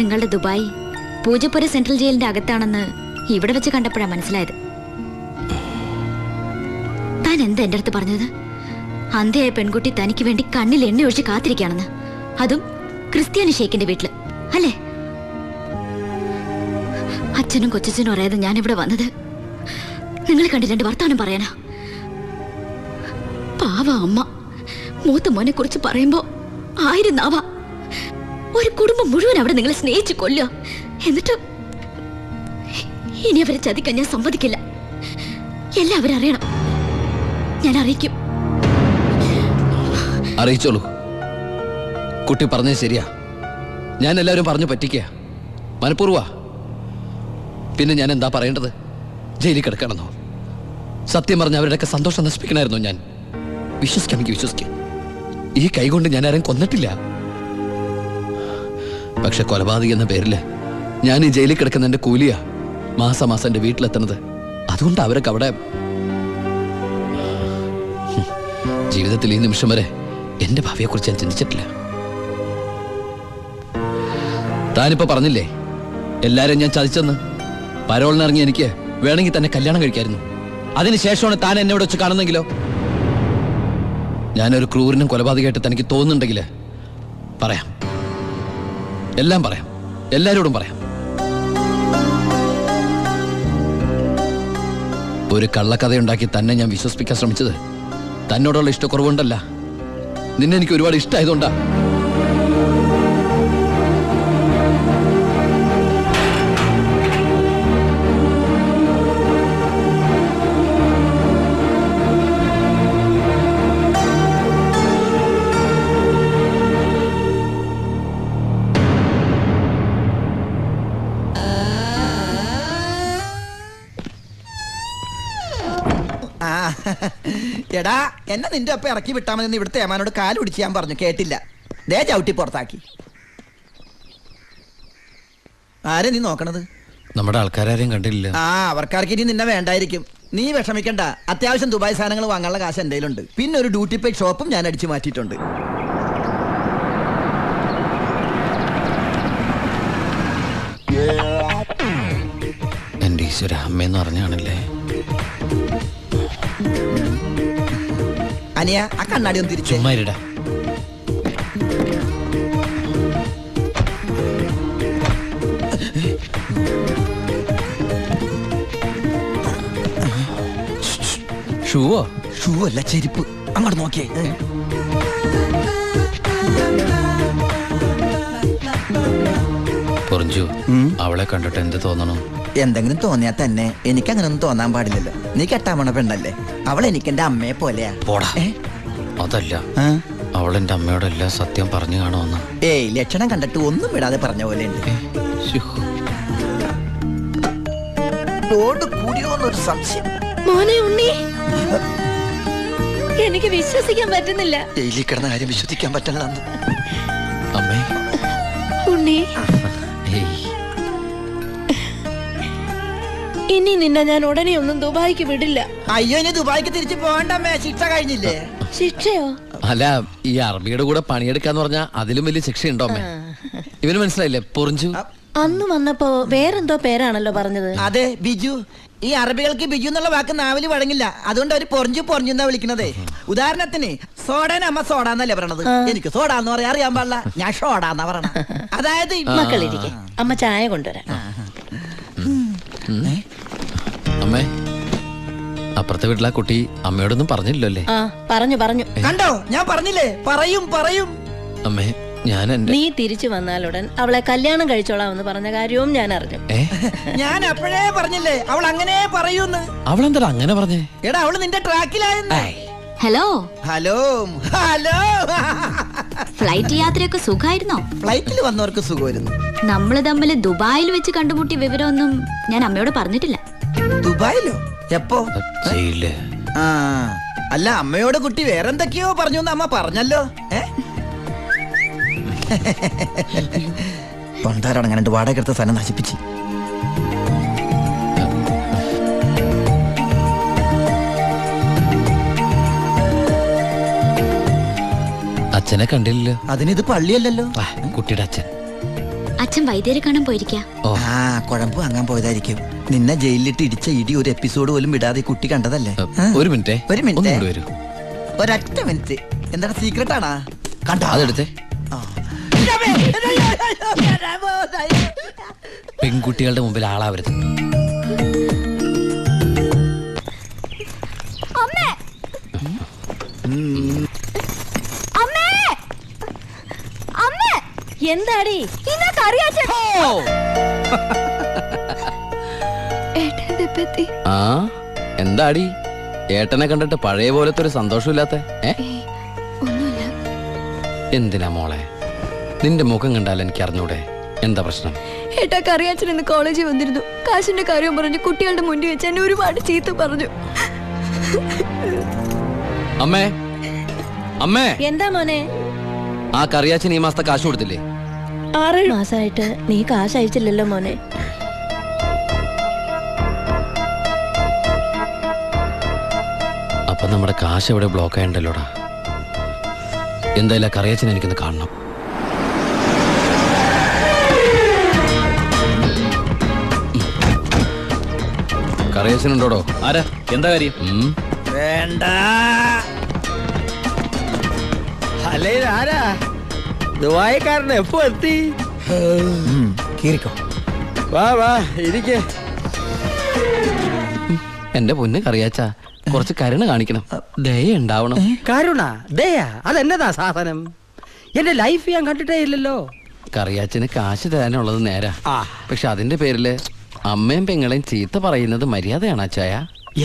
നിങ്ങളുടെ Dubai Poojappura central ജയിലിന്റെ അകത്താണെന്ന് ഇവിടെ വെച്ച് കണ്ടപ്പോഴാണ് മനസ്സിലായത്. താൻ എന്താ എന്റെ അടുത്ത് പറഞ്ഞത്? അന്ധയായ പെൺകുട്ടി തനിക്ക് വേണ്ടി കണ്ണിൽ എണ്ണ ഒഴിച്ച് കാത്തിരിക്കുകയാണെന്ന്, അതും ക്രിസ്ത്യാനി ഷേഖിന്റെ വീട്ടില്, അല്ലേ? അച്ഛനും കൊച്ചച്ഛനും അറിയാതെ ഞാൻ ഇവിടെ വന്നത് നിങ്ങൾ കണ്ടി രണ്ട് വർത്താനം പറയാനാ. പാവ അമ്മ മൂത്ത മോനെ കുറിച്ച് പറയുമ്പോ 1000 നാവ. ഒരു കുടുംബം മുഴുവൻ അവിടെ നിങ്ങളെ സ്നേഹിച്ചു കൊല്ലുക. എന്നിട്ട് ഇനി അവരെ ചതിക്കാൻ ഞാൻ സമ്മതിക്കില്ല. എല്ലാവരും അറിയണം. ഞാൻ അറിയിക്കും. അറിയിച്ചോളൂ. കുട്ടി പറഞ്ഞത് ശരിയാ. ഞാൻ എല്ലാവരും പറഞ്ഞു പറ്റിക്കുക, മനഃപൂർവ്വ. പിന്നെ ഞാൻ എന്താ പറയേണ്ടത്? ജയിലിൽ കിടക്കണമെന്നോ? സത്യം പറഞ്ഞ അവരുടെയൊക്കെ സന്തോഷം നശിപ്പിക്കണമായിരുന്നോ ഞാൻ? വിശ്വസിക്കാം, എനിക്ക് വിശ്വസിക്കാം. ഈ കൈകൊണ്ട് ഞാൻ ആരും കൊന്നിട്ടില്ല. പക്ഷെ കൊലപാതകം എന്ന പേരില് ഞാൻ ഈ ജയിലിൽ കിടക്കുന്ന എന്റെ കൂലിയാ മാസം എന്റെ വീട്ടിലെത്തുന്നത്. അതുകൊണ്ട് അവരൊക്കെ അവിടെ ജീവിതത്തിൽ ഈ നിമിഷം വരെ എന്റെ ഭാവിയെക്കുറിച്ച് ഞാൻ ചിന്തിച്ചിട്ടില്ല. താനിപ്പോ പറഞ്ഞില്ലേ എല്ലാരും ഞാൻ ചതിച്ചെന്ന്? പരോളിനിറങ്ങി എനിക്ക് വേണമെങ്കിൽ തന്നെ കല്യാണം കഴിക്കായിരുന്നു. അതിനുശേഷമാണ് താൻ എന്നെ ഇവിടെ വെച്ച് കാണുന്നെങ്കിലോ? ഞാനൊരു ക്രൂരനും കൊലപാതകമായിട്ട് തനിക്ക് തോന്നുന്നുണ്ടെങ്കിൽ പറയാം, എല്ലാം പറയാം, എല്ലാരോടും പറയാം. ഒരു കള്ളക്കഥയുണ്ടാക്കി തന്നെ ഞാൻ വിശ്വസിപ്പിക്കാൻ ശ്രമിച്ചത് തന്നോടുള്ള ഇഷ്ടക്കുറവുണ്ടല്ല, നിന്നെ എനിക്ക് ഒരുപാട് ഇഷ്ടമായതുകൊണ്ടാ. എടാ, എന്നെ നിന്റെ ഒപ്പം ഇറക്കി വിട്ടാൽ മതി. ഇവിടുത്തെ ഏമാനോട് കാല് പിടിച്ച് ഞാൻ പറഞ്ഞു, കേട്ടില്ല. ദേ ചവിട്ടി പുറത്താക്കി. ആരെ നീ നോക്കണത്? നമ്മുടെ ആൾക്കാരും കണ്ടില്ല. അവർക്കാർക്ക് ഇനി നിന്നെ വേണ്ടായിരിക്കും. നീ വിഷമിക്കണ്ട. അത്യാവശ്യം ദുബായ് സാധനങ്ങൾ വാങ്ങാനുള്ള കാശ് എൻ്റെ കയ്യിലുണ്ട്. പിന്നെ ഒരു ഡ്യൂട്ടി പെയ്ഡ് ഷോപ്പും ഞാൻ അടിച്ചു മാറ്റിയിട്ടുണ്ട്. എന്റെ ഈശ്വര, അമ്മയെന്ന് പറഞ്ഞാണല്ലേ. അനിയ, ആ കണ്ണാടി ഒന്ന് തിരിച്ചു. ചുമ്മാരിടാ. ഷൂവോ? ഷൂ അല്ല, ചെരുപ്പ്. അങ്ങോട്ട് നോക്കിയേ. പൊറിഞ്ചു, അവളെ കണ്ടിട്ട് എന്ത് തോന്നണു? എന്തെങ്കിലും തോന്നിയാ തന്നെ എനിക്ക് അങ്ങനെ ഒന്നും തോന്നാൻ പാടില്ലല്ലോ. നീ കെട്ടാമണ പെണ്ണല്ലേ. അവൾ എനിക്ക് എന്റെ അമ്മയെ പോലെയാ. പോടാ. അതല്ല, അവളെന്റെ അമ്മയോടെല്ലാ സത്യം പറഞ്ഞു കാണുമെന്ന്. ഏയ്, ലക്ഷണം കണ്ടിട്ട് ഒന്നും വിടാതെ പറഞ്ഞ പോലെ ഉണ്ട്. കൂടിയോന്നൊരു സംശയം. മോനെ ഉണ്ണി, എനിക്ക് വിശ്വസിക്കാൻ പറ്റുന്നില്ല. ജയിലിൽ കിടന്ന കാര്യം വിശ്വസിക്കാൻ പറ്റില്ല. അമ്മേ, ഉണ്ണി, ഇനി നിന്നെ ഞാൻ ഉടനെ ഒന്നും ദുബായിക്ക് വിടില്ല. അയ്യോ, ഇനി ദുബായിക്ക് തിരിച്ചു പോകണ്ടമ്മേ. ശിക്ഷ കഴിഞ്ഞില്ലേ? ശിക്ഷയോ? അല്ല, ഈ അറബിയുടെ കൂടെ പണിയെടുക്കാന്ന് പറഞ്ഞാ അതിലും വലിയ ശിക്ഷയുണ്ടോ അമ്മേ? ഇവന് മനസ്സിലായില്ലേ പൊറിഞ്ചു? അന്ന് വന്നപ്പോ വേറെന്തോ പേരാണല്ലോ പറഞ്ഞത്. അതെ, ബിജു. ഈ അറബികൾക്ക് ബിജു എന്നുള്ള വാക്ക് നാവില് വഴങ്ങില്ല. അതുകൊണ്ട് അവര് പൊറിഞ്ചു എന്നാ വിളിക്കണതേ. ഉദാഹരണത്തിന് സോഡേനെ അമ്മ സോഡാന്നല്ലേ പറയണത്. എനിക്ക് സോഡാന്ന് പറയാൻ അറിയാൻ പാടില്ല. ഞാൻ ഷോഡാന്നാ പറയണ. അതായത് മക്കളിരിക്കെ, അമ്മ ചായ കൊണ്ടുവരാം. അമ്മേ, അപ്പുറത്തെ വീട്ടിലെ കുട്ടി അമ്മയോടൊന്നും പറഞ്ഞില്ലല്ലോ അല്ലേ? പറഞ്ഞു. കണ്ടോ, ഞാൻ പറഞ്ഞില്ലേ, പറയും. അമ്മേ, ഞാൻ നീ തിരിച്ചു വന്നാലുടൻ അവളെ കല്യാണം കഴിച്ചോളാമെന്ന് പറഞ്ഞ കാര്യവും ഞാൻ അറിഞ്ഞു. ഞാൻ അപ്പോഴേ പറഞ്ഞില്ലേ അവൾ അങ്ങനെ പറയൂന്ന്. അവളെന്താ അങ്ങനെ പറഞ്ഞേ? എടാ, അവള് നിന്റെ ട്രാക്കിലായെന്ന്. ഹലോ ഹലോ ഫ്ലൈറ്റ് യാത്രയൊക്കെ സുഖമായിരുന്നോ? ഫ്ലൈറ്റിൽ വന്നവർക്ക് സുഖമായിരുന്നു. നമ്മള് തമ്മിൽ ദുബായിൽ വെച്ച് കണ്ടുമുട്ടിയ വിവരമൊന്നും ഞാൻ അമ്മയോട് പറഞ്ഞിട്ടില്ല. ദുബായിലോ? എപ്പോ? അല്ല, അമ്മയോട് കുട്ടി വേറെന്തൊക്കെയോ പറഞ്ഞു അമ്മ പറഞ്ഞല്ലോ. പണ്ടാരടങ്ങനെ വാടക എടുത്ത സ്ഥലം നശിപ്പിച്ച്. അച്ഛനെ കണ്ടില്ലല്ലോ. അതിനിത് പള്ളിയല്ലല്ലോ. കുട്ടിയുടെ അച്ഛൻ അച്ഛൻ വൈദ്യരെ കാണാൻ പോയിരിക്കാ. ഓ ആ കുഴമ്പ് വാങ്ങാൻ പോയതായിരിക്കും. നിന്നെ ജയിലിലിട്ട് ഇടിച്ച ഇടി ഒരു എപ്പിസോഡ് പോലും വിടാതെ ഈ കുട്ടി കണ്ടതല്ലേ? ഒരു മിനിറ്റേ, ഒരു മിനിറ്റ്. ഒന്നുകൂടി വരൂ. ഒരൊറ്റ മിനിറ്റ്. എന്താണ് സീക്രട്ട് ആണാ? കണ്ടോ? അതെടുത്തേ. പെൺകുട്ടികളുടെ മുമ്പിൽ ആളാവരുത്. എന്താടി ആ എന്താടി ഏട്ടനെ കണ്ടിട്ട് പഴയ പോലത്തെ ഒരു സന്തോഷമില്ലാത്ത? എന്തിനാ മോളെ? നിന്റെ മുഖം കണ്ടാൽ എനിക്ക് അറിഞ്ഞൂടെ എന്താ പ്രശ്നം? ഏട്ടാ കറിയാച്ചൻ ഇന്ന് കോളേജിൽ വന്നിരുന്നു. കാശിന്റെ കാര്യം പറഞ്ഞു കുട്ടികളുടെ മുന്നിൽ വെച്ച് എന്നെ ഒരുപാട് ചീത്ത പറഞ്ഞു. അമ്മേ, അമ്മേ, എന്താ മോനെ? ആ കറിയാച്ചൻ ഈ മാസത്തെ കാശ് കൊടുത്തില്ലേ? 6 മാസമായിട്ട് നീ കാശ് അയച്ചില്ലല്ലോ മോനെ. അപ്പൊ നമ്മുടെ കാശ് എവിടെ ബ്ലോക്ക് ആയണ്ടല്ലോടാ. എന്തായാലും കറിയാച്ചൻ എനിക്കൊന്ന് കാണണം. കറിയാച്ചനുണ്ടോടോ? ആരാ? എന്താ കാര്യം? വേണ്ട. അല്ലേ ആരാ? ദുബായിക്കാരൻ എപ്പോ എത്തി? കേറിക്കോ. വാ വാ ഇരിക്കേ. എന്റെ പൊന്ന് കറിയാച്ച, കുറച്ച് കരുണ കാണിക്കണം, ദയ ഉണ്ടാവണം. കരുണ ദയാ അതെന്നതാ സാധനം? എന്റെ ലൈഫ് ഞാൻ കണ്ടിട്ടേ ഇല്ലല്ലോ. കറിയാച്ചന് കാശ് തരാനുള്ളത് നേരാ, ആ പക്ഷെ അതിന്റെ പേരില് അമ്മയും പെങ്ങളെയും ചീത്ത പറയുന്നത് മര്യാദയാണ് അച്ചായ?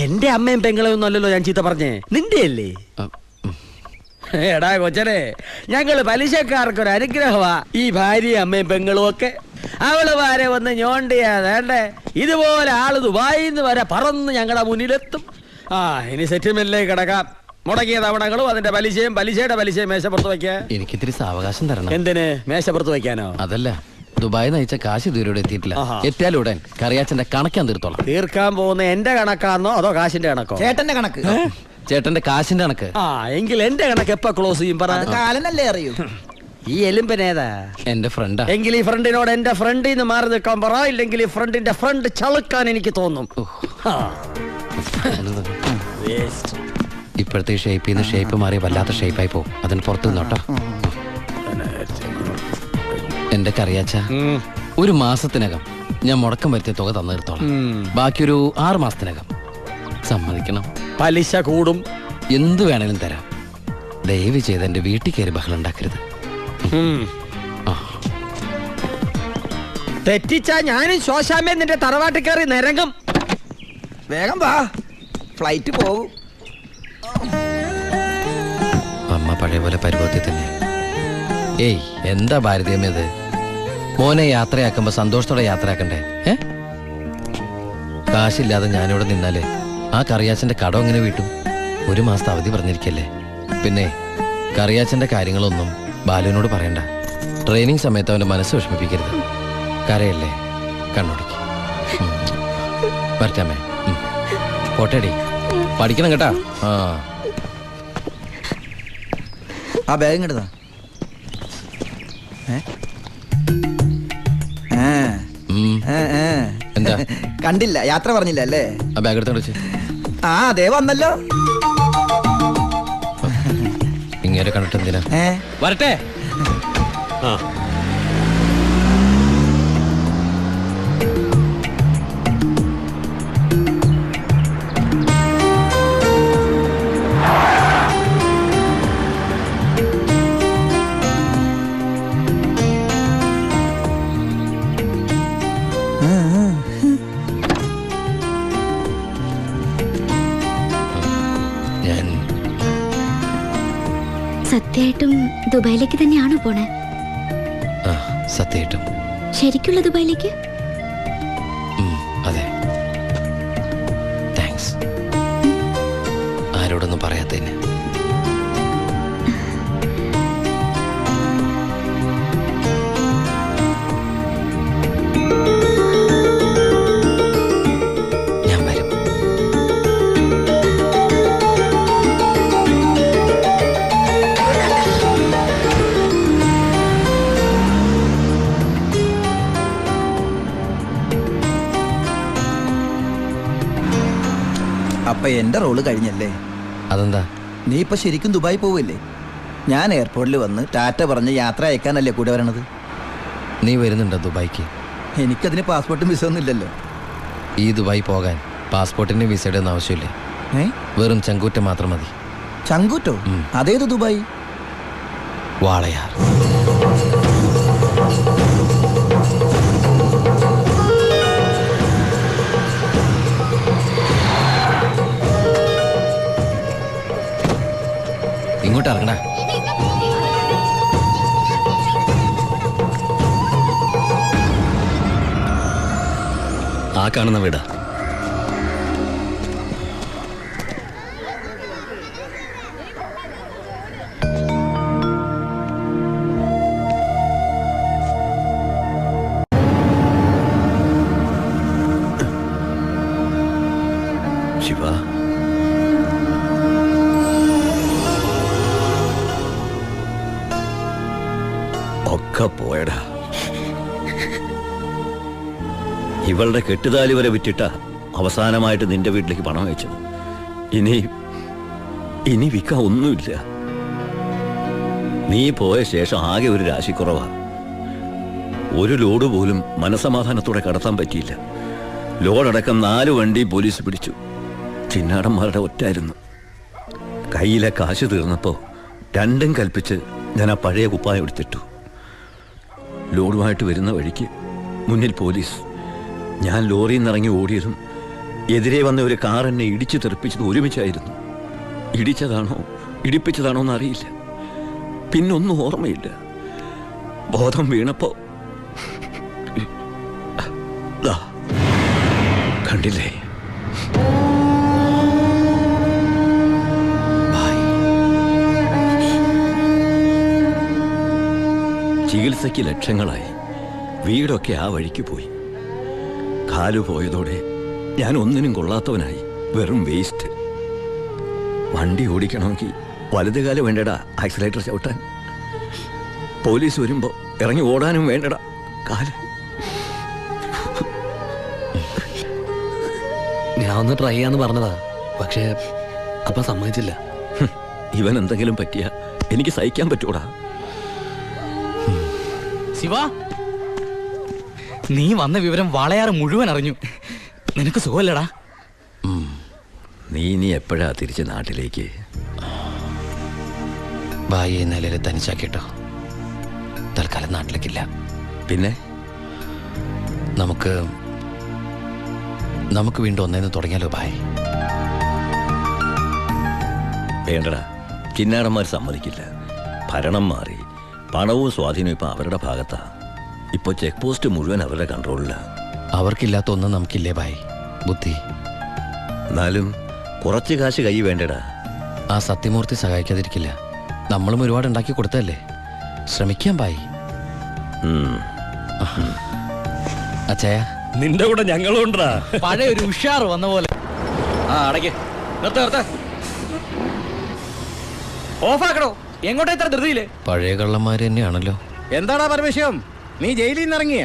എന്റെ അമ്മയും പെങ്ങളെയും ഒന്നും അല്ലല്ലോ ഞാൻ ചീത്ത പറഞ്ഞേ, നിന്റെ അല്ലേ? എടാ കൊച്ചനെ, ഞങ്ങള് പലിശക്കാർക്കൊരു അനുഗ്രഹമാ ഈ ഭാര്യയും അമ്മയും പെങ്ങളും ഒക്കെ. അവള് വരെ വന്ന് ഞോണ്ടിയാ വേണ്ടേ, ഇതുപോലെ ആള് ദുബായിന്ന് വരെ പറന്ന് ഞങ്ങളുടെ മുന്നിലെത്തും. ആ ഇനി സെറ്റിൽമെന്റിലേക്ക് കിടക്കാം. മുടക്കിയ തവണകളും അതിന്റെ പലിശയും പലിശയുടെ പലിശയും മേശപ്പുറത്ത് വെക്കാ. എനിക്കിത്തിരി സാവകാശം തരണം. എന്തിന്? മേശപ്പുറത്ത് വെക്കാനോ? അതല്ല, ദുബായി നയിച്ച കാശ് ഇതുവരെ എത്തിയിട്ടില്ല. ആഹാ. എത്തിയാലുടൻ കറിയാച്ചന്റെ കണക്കാൻ തീർത്തോളാം. തീർക്കാൻ പോകുന്ന എന്റെ കണക്കാന്നോ അതോ കാശിന്റെ കണക്കോ? ചേട്ടന്റെ കണക്ക്. ചേട്ടന്റെ കാശിന്റെ കണക്ക്. ആ എങ്കിൽ എന്റെ കണക്ക് എപ്പ ക്ലോസ് ചെയ്യും പറ? അത് കാലനല്ലേ അറിയൂ. ഈ എലുമ്പനേതാ? എന്റെ ഫ്രണ്ടാ. എങ്കിൽ ഈ ഫ്രണ്ടിനോട് എന്റെ ഫ്രണ്ടിൽ നിന്ന് മാറി നിൽക്കാൻ പറ, ഇല്ലെങ്കിൽ ഈ ഫ്രണ്ടിന്റെ ഫ്രണ്ട് ചളുക്കാൻ എനിക്ക് തോന്നും. ആ. ഇപ്പോഴത്തെ ഈ ഷേപ്പിൽ നിന്ന് ഷേപ്പ് മാറി വല്ലാത്ത ഷേപ്പായി പോകും. അതിന് പുറത്തു നിന്നോട്ടോ. എന്റെ കറിയാച്ച, ഒരു മാസത്തിനകം ഞാൻ മുടക്കം വരുത്തിയ തുക തന്നു തീർത്തോളാം. ബാക്കിയൊരു 6 മാസത്തിനകം സമ്മതിക്കണം. പലിശ കൂടും. എന്ത് വേണേലും തരാം. ദയവ് ചെയ്ത് എന്റെ വീട്ടിൽ കയറി ബഹളം ഉണ്ടാക്കരുത്. തെറ്റിച്ചാ ഞാനും ശോശാമ്മ നിന്റെ തറവാട്ടിൽ കയറി നിരങ്ങും. വേഗം വാ, ഫ്ലൈറ്റ് പോകും. അമ്മ പഴയ പോലെ പരുവത്തിൽ തന്നെ. ഏയ് എന്താ ഭാരതീയമേത്? മോനെ യാത്രയാക്കുമ്പോ സന്തോഷത്തോടെ യാത്രയാക്കണ്ടേ? കാശില്ലാതെ ഞാനിവിടെ നിന്നാലേ ആ കറിയാച്ചന്റെ കടം എങ്ങനെ വീട്ടും? 1 മാസത്തെ അവധി പറഞ്ഞിരിക്കല്ലേ. പിന്നെ കറിയാച്ചന്റെ കാര്യങ്ങളൊന്നും ബാലുവിനോട് പറയണ്ട. ട്രെയിനിങ് സമയത്ത് അവന്റെ മനസ്സ് വിഷമിപ്പിക്കരുത്. കരയല്ലേ, കണ്ണുടക്കി. വരട്ടാമേ, പോട്ടേടി, പഠിക്കണം കേട്ടാ. ആ ബാഗ് ഇങ്ങോട്ടാ. എന്താ? കണ്ടില്ല, യാത്ര പറഞ്ഞില്ല അല്ലേ? ആ ബാഗ് എടുത്തോണ്ട് വെച്ച്. ആ അതേ വന്നല്ലോ. ഇങ്ങനെ കണ്ടിട്ട് എന്തിനാ? വരട്ടെ. സത്യമായിട്ടും ദുബായിലേക്ക് തന്നെയാണോ പോണേ? സത്യമായിട്ടും. ശരിക്കുള്ള ദുബായിലേക്ക്? അതെ. താങ്ക്സ്. ആരോടൊന്നും പറയാത്തതിന്. ഞാൻ വരും. അപ്പൊ എന്റെ റോള് കഴിഞ്ഞല്ലേ? അതെന്താ? നീ ഇപ്പൊ ശരിക്കും ദുബായി പോവില്ലേ? ഞാൻ എയർപോർട്ടിൽ വന്ന് ടാറ്റ പറഞ്ഞ് യാത്ര അയക്കാനല്ലേ കൂടെ വരണത്? നീ വരുന്നുണ്ടോ ദുബായിക്ക്? എനിക്കതിന് പാസ്പോർട്ടും വിസ ഒന്നും ഇല്ലല്ലോ. ഈ ദുബായി പോകാൻ പാസ്പോർട്ടിന് വിസയുടെ ഒന്നും ആവശ്യമില്ല. വെറും ചങ്കൂറ്റം മാത്രം മതി. ചങ്കൂറ്റോ? അതേത് ദുബായി? വാളയാർ. ഇങ്ങോട്ട് ഇറങ്ങണ. ആ കാണുന്ന വീടാ. ശിവ, ഒക്കെ പോയടാ. ഇവളുടെ കെട്ടുതാലി വരെ വിറ്റിട്ട അവസാനമായിട്ട് നിന്റെ വീട്ടിലേക്ക് പണം അയച്ചത്. ഇനി വിൽക്കാൻ ഒന്നുമില്ല. നീ പോയ ശേഷം ആകെ ഒരു രാശിക്കുറവാ. ഒരു ലോഡ് പോലും മനസമാധാനത്തോടെ കടത്താൻ പറ്റിയില്ല. ലോഡടക്കം 4 വണ്ടി പോലീസ് പിടിച്ചു. ചിന്നാടന്മാരുടെ ഒറ്റായിരുന്നു. കയ്യിലെ കാശ് തീർന്നപ്പോ രണ്ടും കൽപ്പിച്ച് ഞാൻ ആ പഴയ കുപ്പായം എടുത്തിട്ടു. ലോഡുമായിട്ട് വരുന്ന വഴിക്ക് മുന്നിൽ പോലീസ്. ഞാൻ ലോറിയിൽ നിന്നിറങ്ങി ഓടിയതും എതിരെ വന്ന ഒരു കാർ എന്നെ ഇടിച്ചു തെറിപ്പിച്ചത് ഒരുമിച്ചായിരുന്നു. ഇടിച്ചതാണോ ഇടിപ്പിച്ചതാണോ എന്നറിയില്ല. പിന്നൊന്നും ഓർമ്മയില്ല. ബോധം വീണപ്പോ കണ്ടില്ലേ? ചികിത്സയ്ക്ക് ലക്ഷങ്ങളായി. വീടൊക്കെ ആ വഴിക്ക് പോയി. കാലു പോയതോടെ ഞാൻ ഒന്നിനും കൊള്ളാത്തവനായി. വെറും വേസ്റ്റ്. വണ്ടി ഓടിക്കണമെങ്കിൽ വലതുകാല് വേണ്ടടാ ആക്സിലേറ്റർ ചവിട്ടാൻ. പോലീസ് വരുമ്പോ ഇറങ്ങി ഓടാനും വേണ്ടടാ കാല്. ഞാൻ ഒന്ന് ട്രൈ ചെയ്യാന്ന് പറഞ്ഞതാ, പക്ഷേ അപ്പൊ സമ്മതിച്ചില്ല. ഇവൻ എന്തെങ്കിലും പറ്റിയ എനിക്ക് സഹിക്കാൻ പറ്റൂടാ. ശിവ, നീ വന്ന വിവരം വാളയാറ് മുഴുവൻ അറിഞ്ഞു. നിനക്ക് സുഖമല്ലടാ? നീ എപ്പോഴാ തിരിച്ച് നാട്ടിലേക്ക്? ഭായി നിലയിൽ തനിച്ചാക്കിട്ടോ. തൽക്കാലം നാട്ടിലേക്കില്ല. പിന്നെ നമുക്ക് വീണ്ടും ഒന്നേന്ന് തുടങ്ങിയാലോ ഭായ്? വേണ്ടടാ, കിന്നാടന്മാർ സമ്മതിക്കില്ല. ഭരണം മാറി. പണവും സ്വാധീനവും ഇപ്പൊ അവരുടെ ഭാഗത്താ. ഇപ്പൊ ചെക്ക് പോസ്റ്റ് മുഴുവൻ അവരുടെ കൺട്രോളിലാ. അവർക്കില്ലാത്ത ഒന്നും നമുക്കില്ലേ ഭായ്? ബുദ്ധി. എന്നാലും കുറച്ച് കാശ് കൈ വേണ്ടടാ. ആ സത്യമൂർത്തി സഹായിക്കാതിരിക്കില്ല. നമ്മളും ഒരുപാട് ഉണ്ടാക്കി കൊടുത്തല്ലേ. ശ്രമിക്കാം ഭായ്. അച്ഛായ, നിന്റെ കൂടെ ഞങ്ങളുണ്ടാ. പഴയ ഒരു ഉഷാർ വന്ന പോലെ. ആ അടയ്ക്ക്. നിർത്ത ഓഫാക്കടോ. എങ്ങോട്ടാ ഇത്ര ധൃതിയില്? പഴയ കള്ളന്മാര് തന്നെയാണല്ലോ. എന്താടാ പരമേശ്വരം, നീ ജയിലിൽ നിന്ന് ഇറങ്ങിയ?